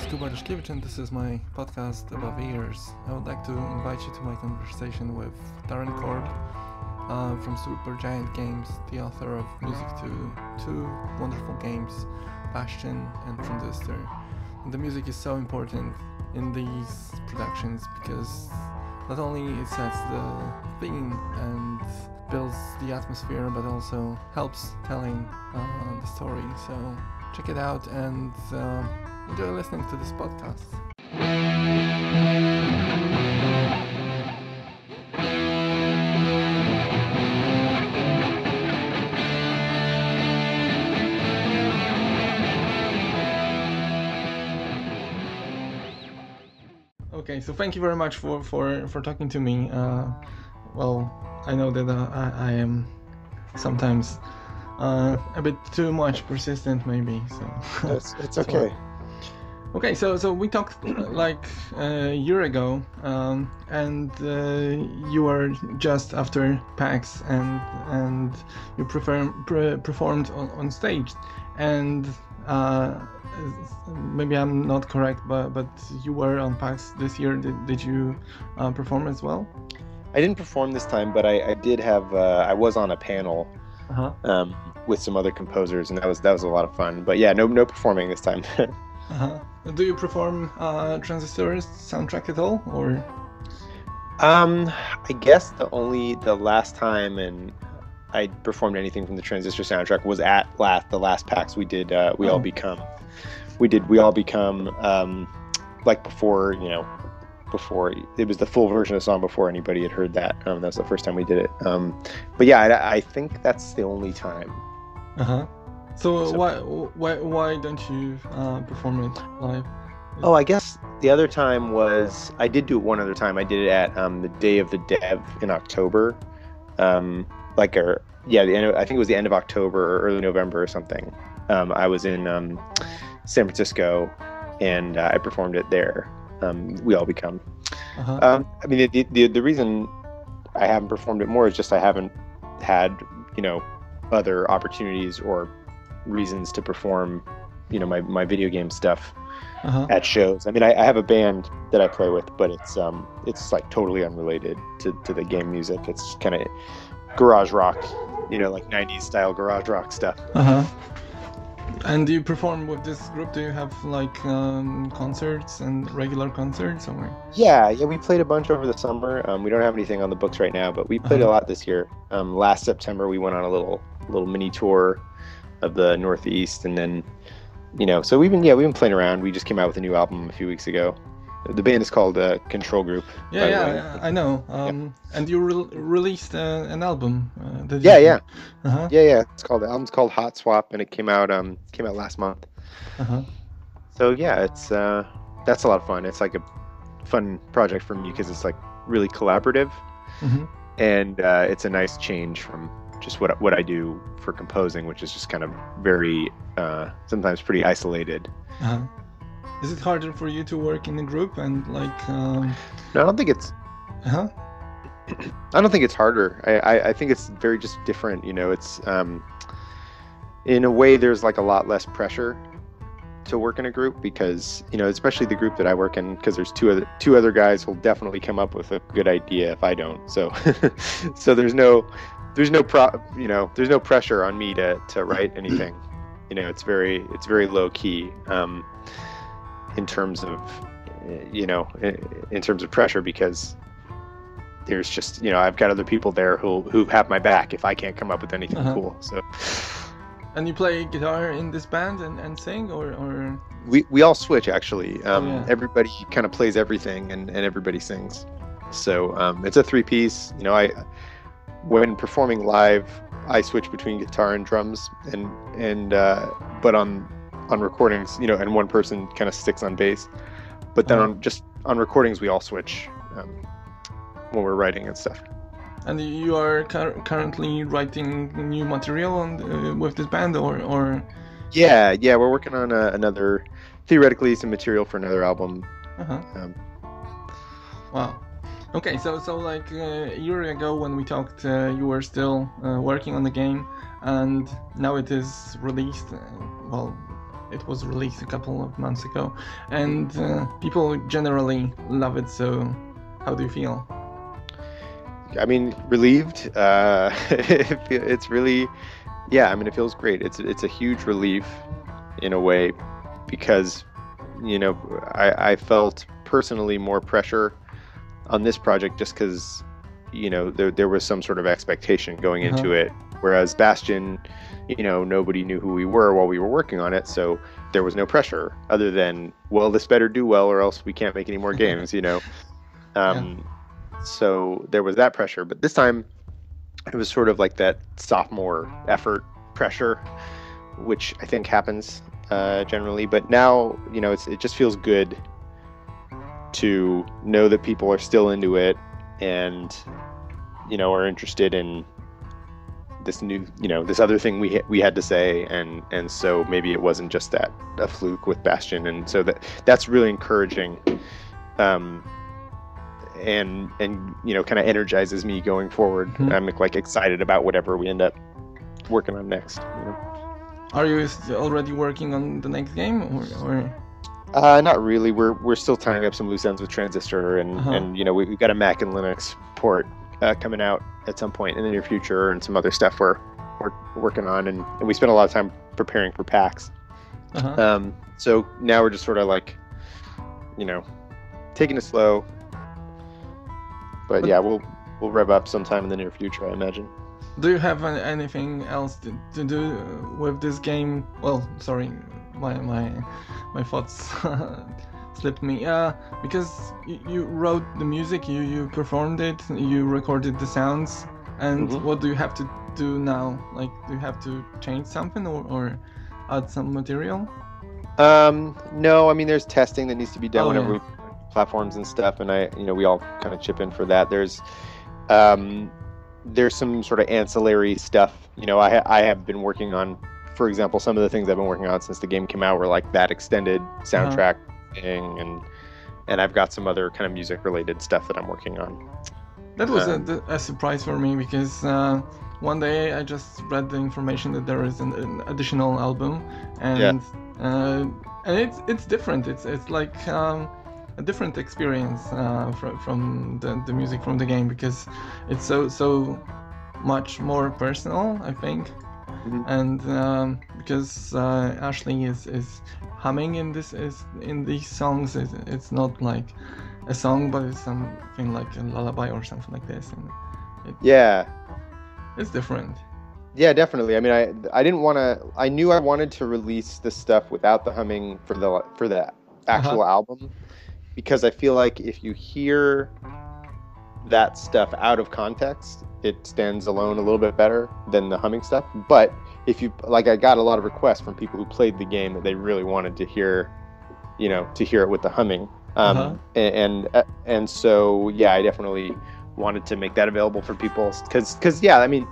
is Powyżej uszu and this is my podcast about ears. I would like to invite you to my conversation with Darren Korb from Supergigant Games, the author of music to two wonderful games, Bastion and Transistor. And the music is so important in these productions because not only it sets the theme and builds the atmosphere, but also helps telling the story. So check it out and enjoy listening to this podcast. Okay, so thank you very much for talking to me. Well, I know that I am sometimes a bit too much persistent, maybe. So it's okay. Okay, so we talked like a year ago, and you were just after PAX, and you performed on stage, and maybe I'm not correct, but you were on PAX this year. Did you perform as well? I didn't perform this time, but I did have. I was on a panel with some other composers, and that was a lot of fun. But yeah, no performing this time. Do you perform Transistor's soundtrack at all, or? I guess the last time I performed anything from the Transistor soundtrack was at the last PAX we did. We all become. Like before, before it was the full version of the song before anybody had heard that. That was the first time we did it. But yeah, I think that's the only time. So why don't you perform it live? Oh, I guess the other time was I did do it one other time. I did it at the Day of the Dev in October. I think it was the end of October or early November or something. I was in San Francisco, and I performed it there. We all become. I mean, the reason I haven't performed it more is just I haven't had other opportunities or reasons to perform my video game stuff at shows. I mean, I have a band that I play with, but it's like totally unrelated to the game music. It's kind of garage rock, like 90s style garage rock stuff. And do you perform with this group? Do you have like concerts and regular concerts somewhere? Yeah, we played a bunch over the summer. We don't have anything on the books right now, but we played a lot this year. Last September we went on a little mini tour of the Northeast, and then so we've been playing around. We just came out with a new album a few weeks ago. The band is called Control Group. Yeah, I know. And you released an album. Yeah. The album's called Hot Swap, and it came out last month. So yeah, it's that's a lot of fun. It's like a fun project for me because it's like really collaborative, and it's a nice change from just what I do for composing, which is just kind of very sometimes pretty isolated. Is it harder for you to work in a group and like? No, I don't think it's. I don't think it's harder. I think it's very just different. It's in a way there's like a lot less pressure to work in a group because especially the group that I work in, because there's two other guys who'll definitely come up with a good idea if I don't. So so there's no pressure on me to write anything. It's very low key. In terms of pressure, because there's just I've got other people there who have my back if I can't come up with anything cool. So. And you play guitar in this band and sing, or? We all switch actually. Everybody kind of plays everything and everybody sings. So it's a 3-piece. When performing live, I switch between guitar and drums, but on recordings, and one person kind of sticks on bass. But then on recordings, we all switch when we're writing and stuff. And you are currently writing new material with this band, or? Yeah, we're working on theoretically some material for another album. Wow. Okay, so like a year ago when we talked, you were still working on the game, and now it is released. Well, it was released a couple of months ago, and people generally love it. So, how do you feel? I mean, relieved. It's really, yeah. I mean, it feels great. It's a huge relief, in a way, because, I felt personally more pressure on this project just because, there was some sort of expectation going into it. Whereas Bastion, nobody knew who we were while we were working on it, so there was no pressure other than, well, this better do well or else we can't make any more games. So there was that pressure, but this time it was sort of like that sophomore effort pressure, which I think happens generally. But now, it just feels good to know that people are still into it and, are interested in this new, this other thing we had to say, and so maybe it wasn't just a fluke with Bastion, and so that's really encouraging. And kind of energizes me going forward. I'm like excited about whatever we end up working on next. Are you already working on the next game, or? Not really. We're still tying up some loose ends with Transistor, and we've got a Mac and Linux port coming out at some point in the near future, and some other stuff we're working on, and we spent a lot of time preparing for PAX. So now we're just sort of like, taking it slow. But yeah, we'll rev up sometime in the near future, I imagine. Do you have anything else to do with this game? Well, sorry, my thoughts slipped me. Because you wrote the music, you performed it, you recorded the sounds, and what do you have to do now? Like, do you have to change something or add some material? No, I mean, there's testing that needs to be done whenever we platforms and stuff, and we all kind of chip in for that. There's some sort of ancillary stuff. I have been working on, for example, some of the things I've been working on since the game came out were like that extended soundtrack thing, and I've got some other kind of music related stuff that I'm working on. That was a surprise for me, because one day I just read the information that there is an additional album, and it's different. It's like a different experience from the music from the game, because it's so much more personal, I think. And because Ashley is humming in these songs, it's not like a song, but it's something like a lullaby or something like this, and it's different. Yeah, definitely. I mean, I didn't want to. I knew I wanted to release this stuff without the humming for the actual album, because I feel like if you hear that stuff out of context, it stands alone a little bit better than the humming stuff. But if you I got a lot of requests from people who played the game that they really wanted to hear, it with the humming. And so I definitely wanted to make that available for people, because I mean,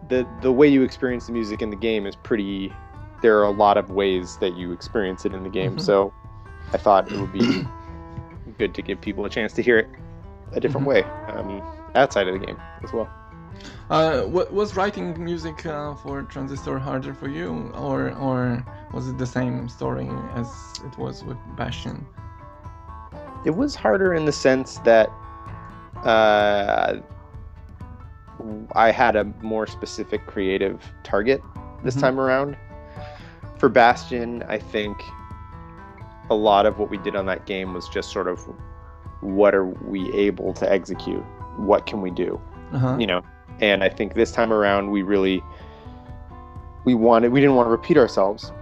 the way you experience the music in the game is pretty. There are a lot of ways that you experience it in the game, so I thought it would be good to give people a chance to hear it a different way, outside of the game as well. Was writing music for Transistor harder for you, or was it the same story as it was with Bastion? It was harder in the sense that I had a more specific creative target this time around. For Bastion, I think a lot of what we did on that game was just sort of, what are we able to execute? What can we do? And I think this time around we didn't want to repeat ourselves.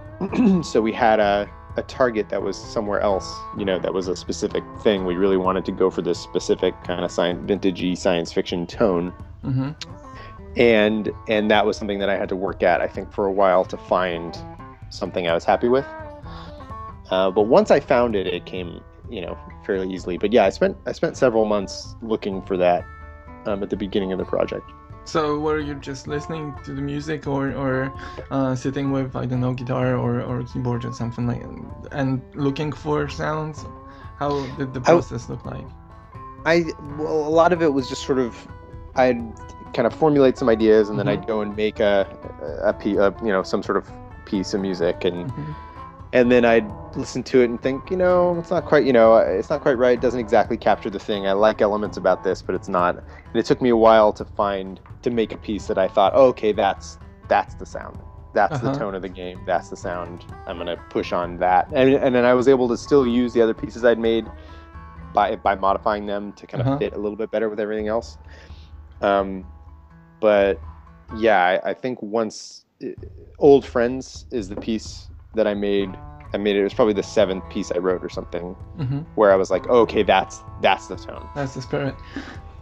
So we had a target that was somewhere else, that was a specific thing. We really wanted to go for this specific kind of vintagey science fiction tone. And that was something that I had to work at, I think, for a while to find something I was happy with. But once I found it, it came, fairly easily. But yeah, I spent several months looking for that at the beginning of the project. So were you just listening to the music, or sitting with, I don't know, guitar or keyboard or something like, and looking for sounds? How did the process look like? Well, a lot of it was just sort of, I'd kind of formulate some ideas, and then I'd go and make some sort of piece of music, and and then I'd listen to it and think, it's not quite, it's not quite right. It doesn't exactly capture the thing. I like elements about this, but it's not. And it took me a while to make a piece that I thought, oh, okay, that's the sound. That's the tone of the game. That's the sound. I'm going to push on that. And then I was able to still use the other pieces I'd made by modifying them to kind of fit a little bit better with everything else. But yeah, I think Old Friends is the piece that I made. It was probably the 7th piece I wrote or something, where I was like, oh, okay, that's the tone. That's the spirit.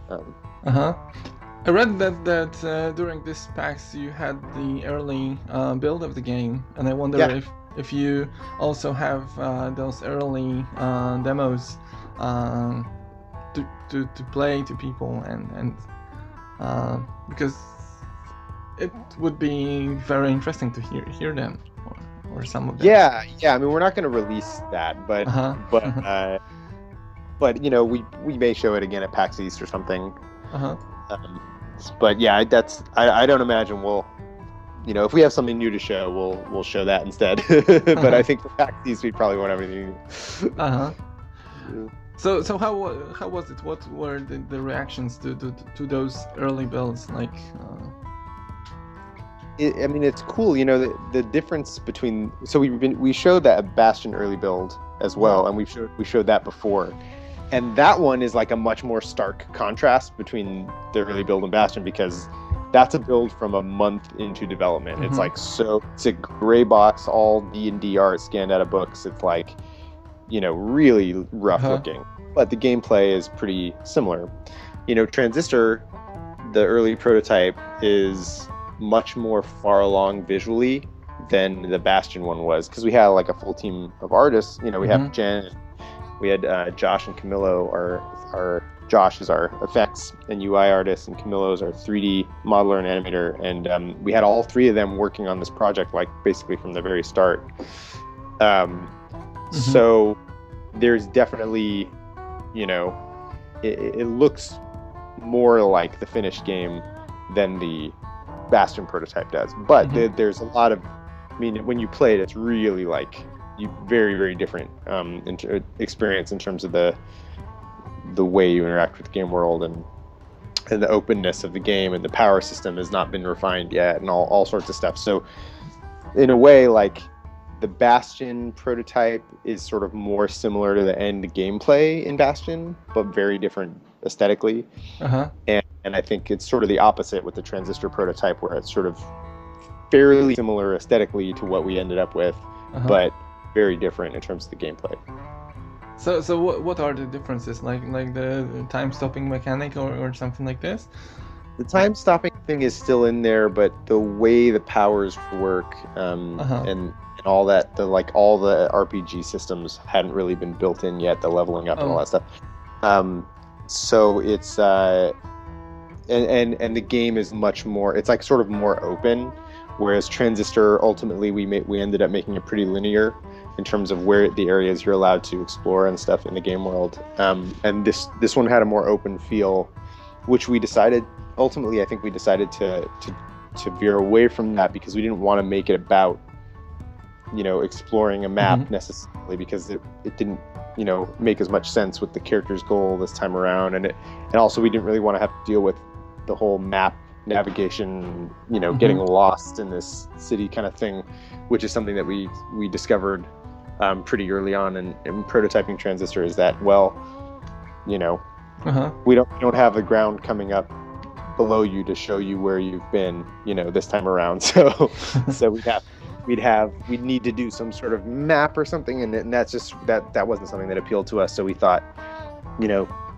I read that during this PAX you had the early build of the game, and I wonder if you also have those early demos to play to people, and because it would be very interesting to hear them or some of them. Yeah. I mean, we're not going to release that, but we may show it again at PAX East or something. But yeah, I don't imagine we'll, if we have something new to show, we'll show that instead. But I think for PAX East we probably won't have anything. So how was it? What were the reactions to those early builds like? I mean, it's cool, the difference between. So we showed that Bastion early build as well, and we showed that before, and that one is like a much more stark contrast between the early build and Bastion, because that's a build from a month into development. It's like it's a gray box, all D&D art scanned out of books. It's like, really rough looking, but the gameplay is pretty similar. Transistor, the early prototype, is much more far along visually than the Bastion one was, because we had like a full team of artists. We have Jen, we had Josh and Camillo. Our Josh is our effects and UI artist, and Camillo is our 3D modeler and animator, and we had all 3 of them working on this project like basically from the very start. So there's definitely, it looks more like the finished game than the Bastion prototype does, but there's a lot of, when you play it, it's really like very, very different experience in terms of the way you interact with the game world, and the openness of the game, and the power system has not been refined yet, and all sorts of stuff. So in a way, like, the Bastion prototype is sort of more similar to the end gameplay in Bastion, but very different aesthetically. And I think it's sort of the opposite with the Transistor prototype, where it's sort of fairly similar aesthetically to what we ended up with, but very different in terms of the gameplay. So what are the differences? Like the time-stopping mechanic or something like this? The time-stopping thing is still in there, but the way the powers work and all that, all the RPG systems hadn't really been built in yet, the leveling up and all that stuff. So it's and the game is much more, it's like sort of more open, whereas Transistor, ultimately we ended up making it pretty linear in terms of where the areas you're allowed to explore and stuff in the game world. And this one had a more open feel, which we decided, ultimately I think we decided to veer away from that, because we didn't want to make it about exploring a map necessarily, because it didn't make as much sense with the character's goal this time around, and also we didn't really want to have to deal with the whole map navigation, getting lost in this city kind of thing, which is something that we discovered pretty early on in prototyping Transistor, is that, we don't have the ground coming up below you to show you where you've been, this time around. So we'd need to do some sort of map or something, and that's just that wasn't something that appealed to us. So we thought,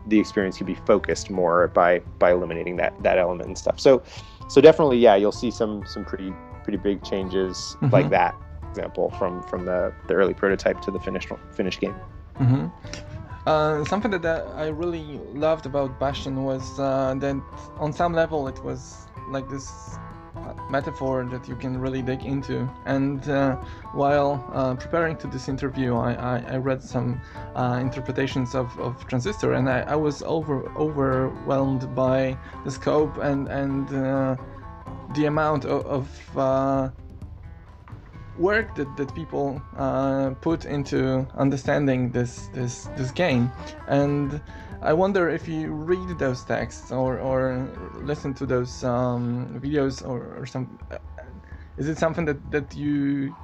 the experience could be focused more by eliminating that element and stuff. So definitely, yeah, you'll see some pretty big changes like that, for example, from the early prototype to the finished game. Something that I really loved about Bastion was that on some level it was like this metaphor that you can really dig into. And while preparing to this interview, I read some interpretations of Transistor, and I was overwhelmed by the scope and the amount of work that people put into understanding this game, and I wonder if you read those texts or listen to those videos or some. Is it something that you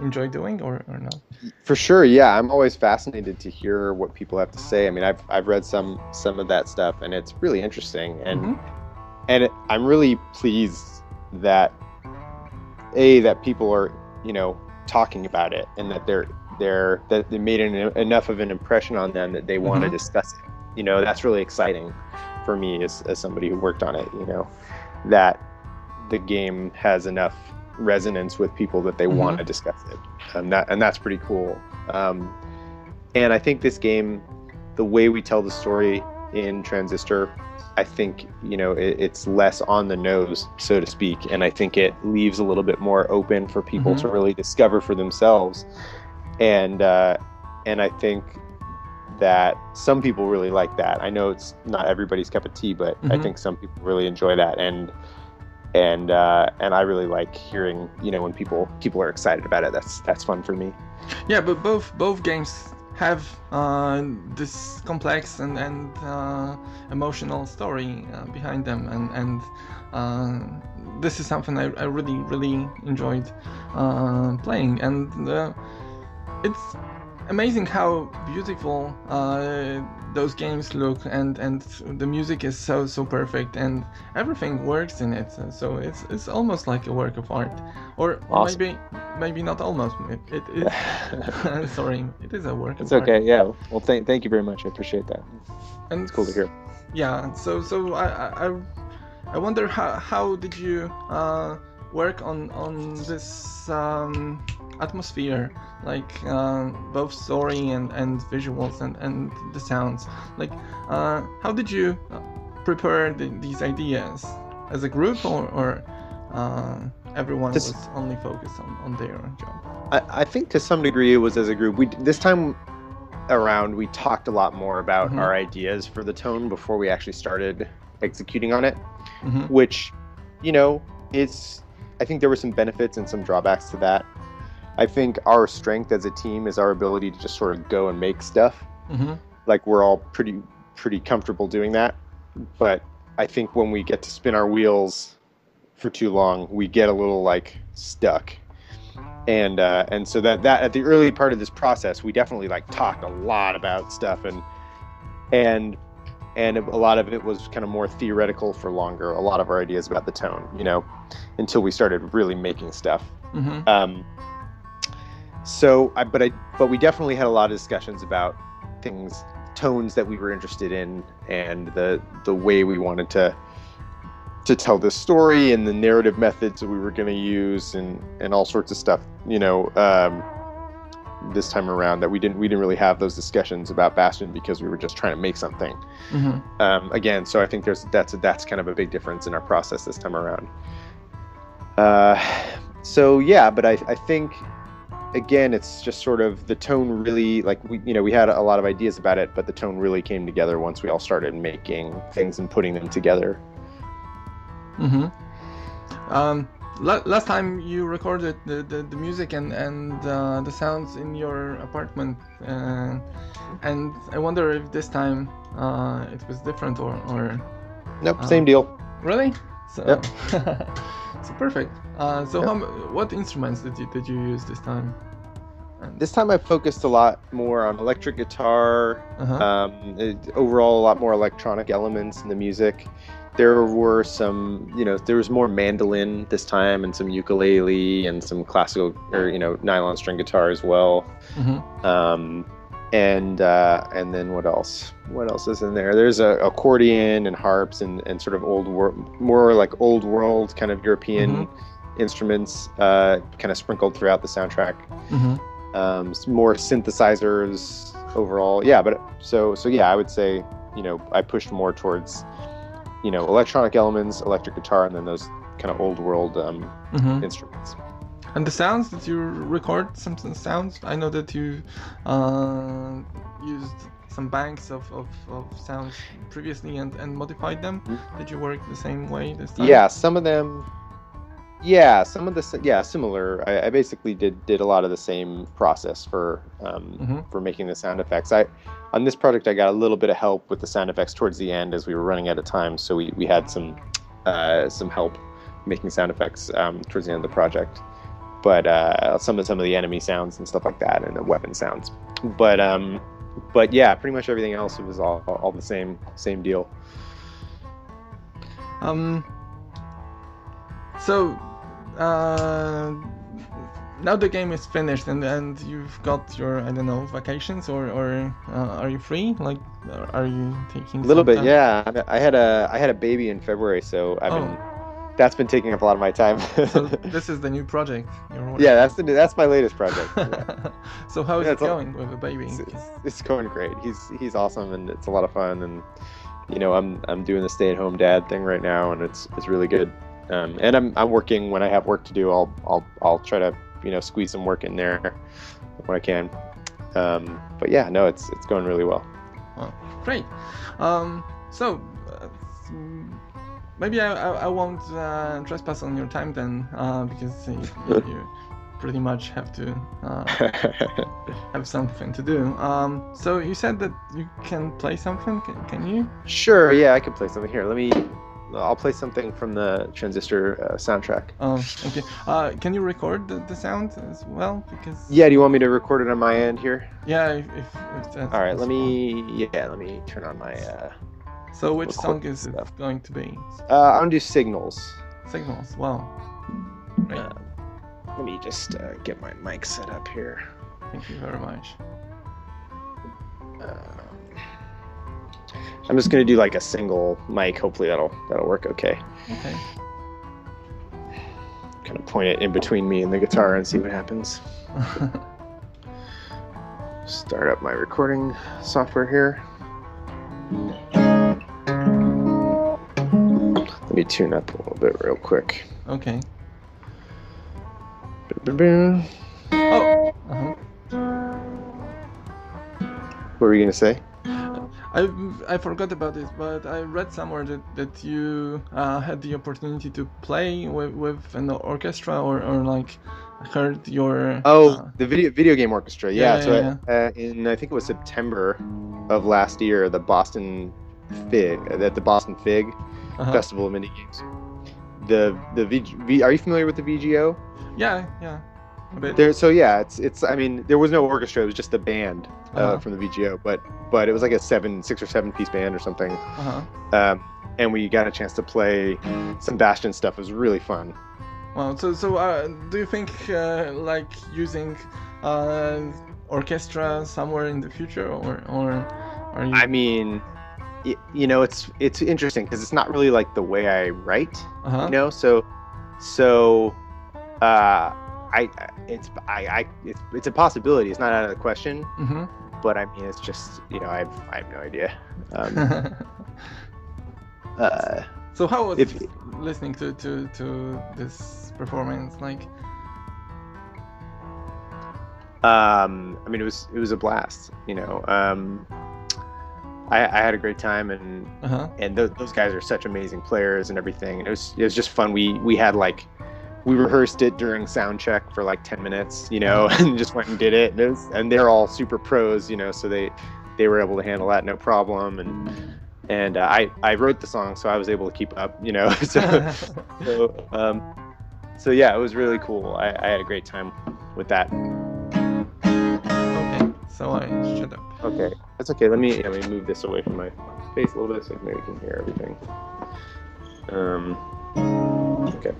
enjoy doing or not? For sure, yeah. I'm always fascinated to hear what people have to say. I mean, I've read some of that stuff, and it's really interesting. And I'm really pleased that that people are, talking about it, and that that they made enough of an impression on them that they want to discuss it. That's really exciting for me as somebody who worked on it. That the game has enough resonance with people that they want to discuss it, and that's pretty cool. And I think this game, the way we tell the story in Transistor, I think it's less on the nose, so to speak, and I think it leaves a little bit more open for people to really discover for themselves. And I think that some people really like that. I know it's not everybody's cup of tea, but I think some people really enjoy that, and I really like hearing when people are excited about it. That's fun for me. Yeah, but both games have this complex and emotional story behind them, and this is something I really enjoyed playing, and it's amazing how beautiful those games look, and the music is so perfect, and everything works in it. So it's almost like a work of art, or awesome. maybe not almost. It is. Sorry, it is a work of art. It's okay. Yeah. Well, thank you very much. I appreciate that. And it's cool to hear. Yeah. So I wonder how did you work on this atmosphere, like both story and visuals and the sounds. Like how did you prepare these ideas as a group, or everyone was only focused on their job? I think to some degree it was as a group. This time around we talked a lot more about our ideas for the tone before we actually started executing on it, which I think there were some benefits and some drawbacks to that. I think our strength as a team is our ability to just sort of go and make stuff. Like we're all pretty comfortable doing that. But I think when we get to spin our wheels for too long, we get a little like stuck. And so that at the early part of this process, we definitely like talked a lot about stuff, and a lot of it was kind of more theoretical for longer. A lot of our ideas about the tone, until we started really making stuff. But we definitely had a lot of discussions about tones that we were interested in, and the way we wanted to tell this story, and the narrative methods that we were going to use, and all sorts of stuff. This time around, that we didn't really have those discussions about Bastion because we were just trying to make something. Again, so I think that's kind of a big difference in our process this time around. So yeah, but I think, again, it's just sort of the tone really, like we had a lot of ideas about it, but the tone really came together once we all started making things and putting them together. Last time you recorded the music and the sounds in your apartment, and I wonder if this time it was different or Nope, same deal. Really? So, yep. So perfect. What instruments did you use this time? This time I focused a lot more on electric guitar, overall a lot more electronic elements in the music. There were some, there was more mandolin this time, and some ukulele, and some classical or nylon string guitar as well. And then what else? What else is in there? There's a accordion and harps and sort of more like old world kind of European instruments, kind of sprinkled throughout the soundtrack. More synthesizers overall. Yeah, but so yeah, I would say I pushed more towards electronic elements, electric guitar, and then those kind of old world instruments. And the sounds that you record, some sounds, I know that you used some banks of sounds previously and modified them. Did you work the same way this time? Yeah, some of them Yeah, some of the similar. I basically did a lot of the same process for making the sound effects. On this project I got a little bit of help with the sound effects towards the end as we were running out of time, so we had some help making sound effects towards the end of the project. But some of the enemy sounds and stuff like that, and the weapon sounds. But yeah, pretty much everything else was all the same deal. So now the game is finished and you've got your, I don't know, vacations, or are you free? Like, are you taking a little bit? time? Yeah, I had a baby in February, so that's been taking up a lot of my time. So this is the new project you're working. Yeah, that's my latest project. Yeah. So how is it going with the baby? It's going great. He's awesome, and it's a lot of fun, and I'm doing the stay-at-home dad thing right now, and it's really good. And I'm working when I have work to do. I'll try to squeeze some work in there when I can. But yeah, no, it's going really well. Oh, great. So maybe I won't trespass on your time then, because you pretty much have to have something to do. So you said that you can play something. Can you? Sure. Yeah, I can play something here. I'll play something from the Transistor soundtrack. Oh, okay. Can you record the sound as well? Because yeah, do you want me to record it on my end here? Yeah, if that's all right. possible. Let me turn on my. So which song is it going to be? I'm gonna do Signals. Signals. Wow. Great. Let me just get my mic set up here. Thank you very much. I'm just gonna do like a single mic. Hopefully that'll work okay. Okay. Kind of point it in between me and the guitar and see what happens. Start up my recording software here. Let me tune up a little bit real quick. Okay. Oh. What were you gonna say? I forgot about this, but I read somewhere that you had the opportunity to play with an orchestra, or like heard your the video game orchestra. Yeah. In I think it was September of last year, the Boston Fig Festival of Indie Games. Are you familiar with the VGO? Yeah. A bit. It's I mean, there was no orchestra, it was just a band from the VGO, but it was like a 6 or 7 piece band or something. And we got a chance to play some Bastion stuff. It was really fun. Wow. So do you think like using orchestra somewhere in the future, or are you? I mean, it's interesting because it's not really like the way I write. It's a possibility. It's not out of the question. But I mean, it's just I have no idea. So how was listening to this performance like? I mean, it was a blast. I had a great time, and those guys are such amazing players and everything. It was just fun. We had we rehearsed it during sound check for like 10 minutes, and just went and did it. And they're all super pros, so they were able to handle that no problem. And I wrote the song, so I was able to keep up, So yeah, it was really cool. I had a great time with that. Okay, so I shut up. Okay, that's okay. Let me move this away from my face a little bit so maybe you can hear everything. Okay.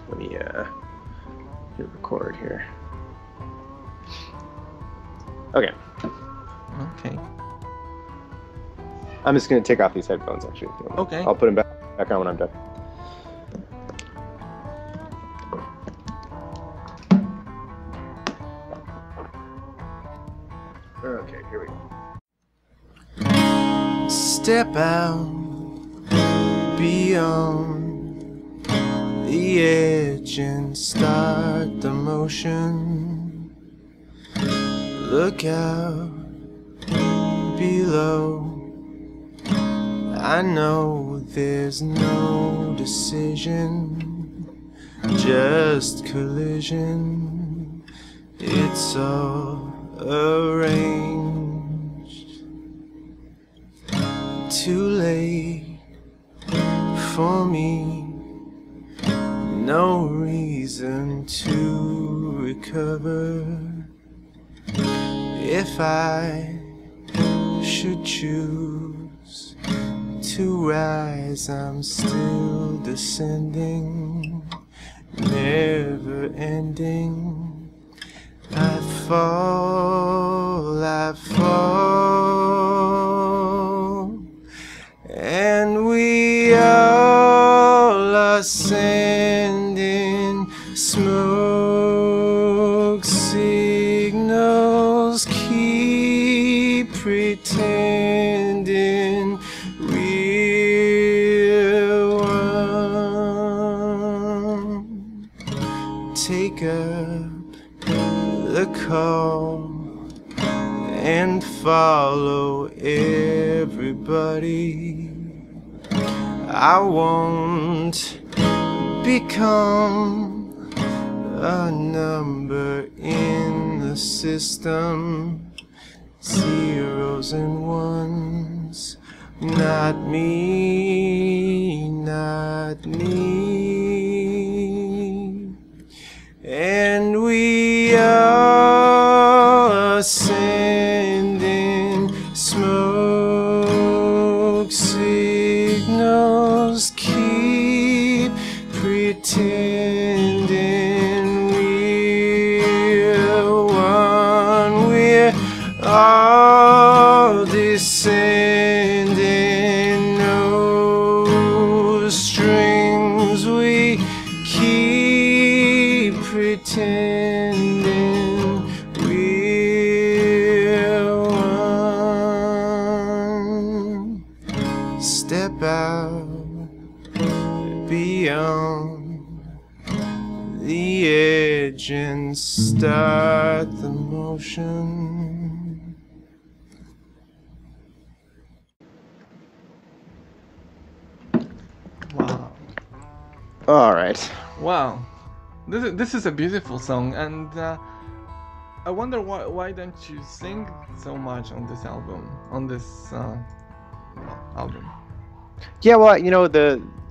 Let me hit record here. Okay. I'm just gonna take off these headphones actually. Okay. I'll put them back on when I'm done. Okay, here we go. Step out beyond the edge and start the motion. Look out below. I know there's no decision. just collision. It's all arranged. Too late for me. No reason to recover. If I should choose to rise, I'm still descending, never ending. I fall, and we all ascending. Smoke signals keep pretending we're one. Take up the call and follow everybody. I won't become a number in the system. Zeros and ones, not me, not me. And we are ascending. Smoke signals keep pretending we're one. We're all descending. No strings, we keep pretending we're one. Step out beyond the edge and start the motion. Wow. All right. Wow. This is a beautiful song, and I wonder why don't you sing so much on this album? Yeah, well,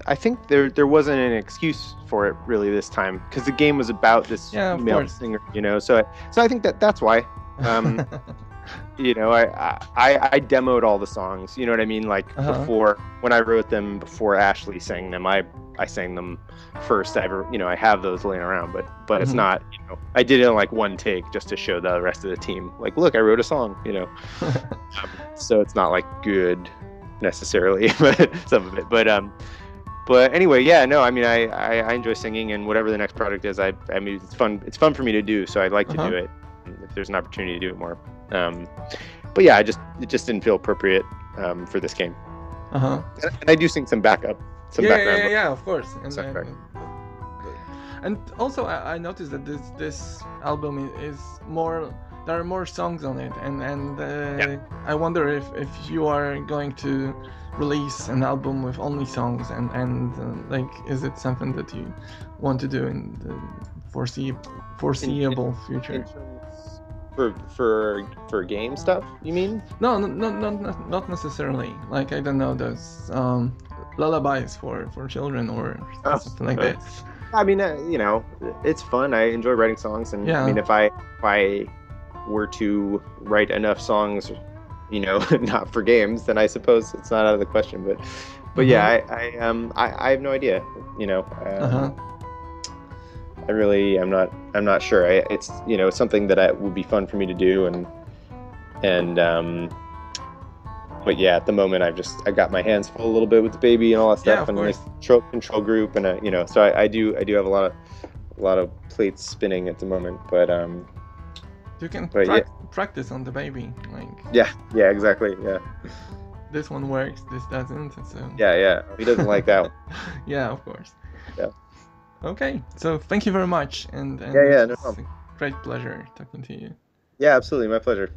I think there wasn't an excuse for it really this time, because the game was about this female singer, So I think that's why. I demoed all the songs. You know what I mean? Like before, when I wrote them, before Ashley sang them, I sang them first. I have those laying around, but it's not. I did it in like one take just to show the rest of the team, like, look, I wrote a song. So it's not like good necessarily, but some of it. But anyway, yeah, no, I mean, I enjoy singing, and whatever the next project is, I mean, it's fun. It's fun for me to do, so I'd like to do it if there's an opportunity to do it more. But yeah, it just didn't feel appropriate for this game. And I do sing some background. Yeah, of course. And also, I noticed that this album is more. There are more songs on it, and I wonder if you are going to release an album with only songs, and like, is it something that you want to do in the foreseeable future? For game stuff, you mean? No, not necessarily. Like, I don't know, those lullabies for children or something like that. I mean, it's fun. I enjoy writing songs, and I mean, if I were to write enough songs, not for games, then I suppose it's not out of the question. But yeah, I have no idea. I really, I'm not sure. It's something that would be fun for me to do, and but yeah, at the moment I got my hands full a little bit with the baby and all that stuff, and like control group, and so I do have a lot of plates spinning at the moment, but you can practice on the baby, like yeah, exactly, yeah. This one works, this doesn't, so yeah, he doesn't like that one. Yeah, of course. Yeah. Okay, so thank you very much, and no problem. Great pleasure talking to you. Yeah, absolutely, my pleasure.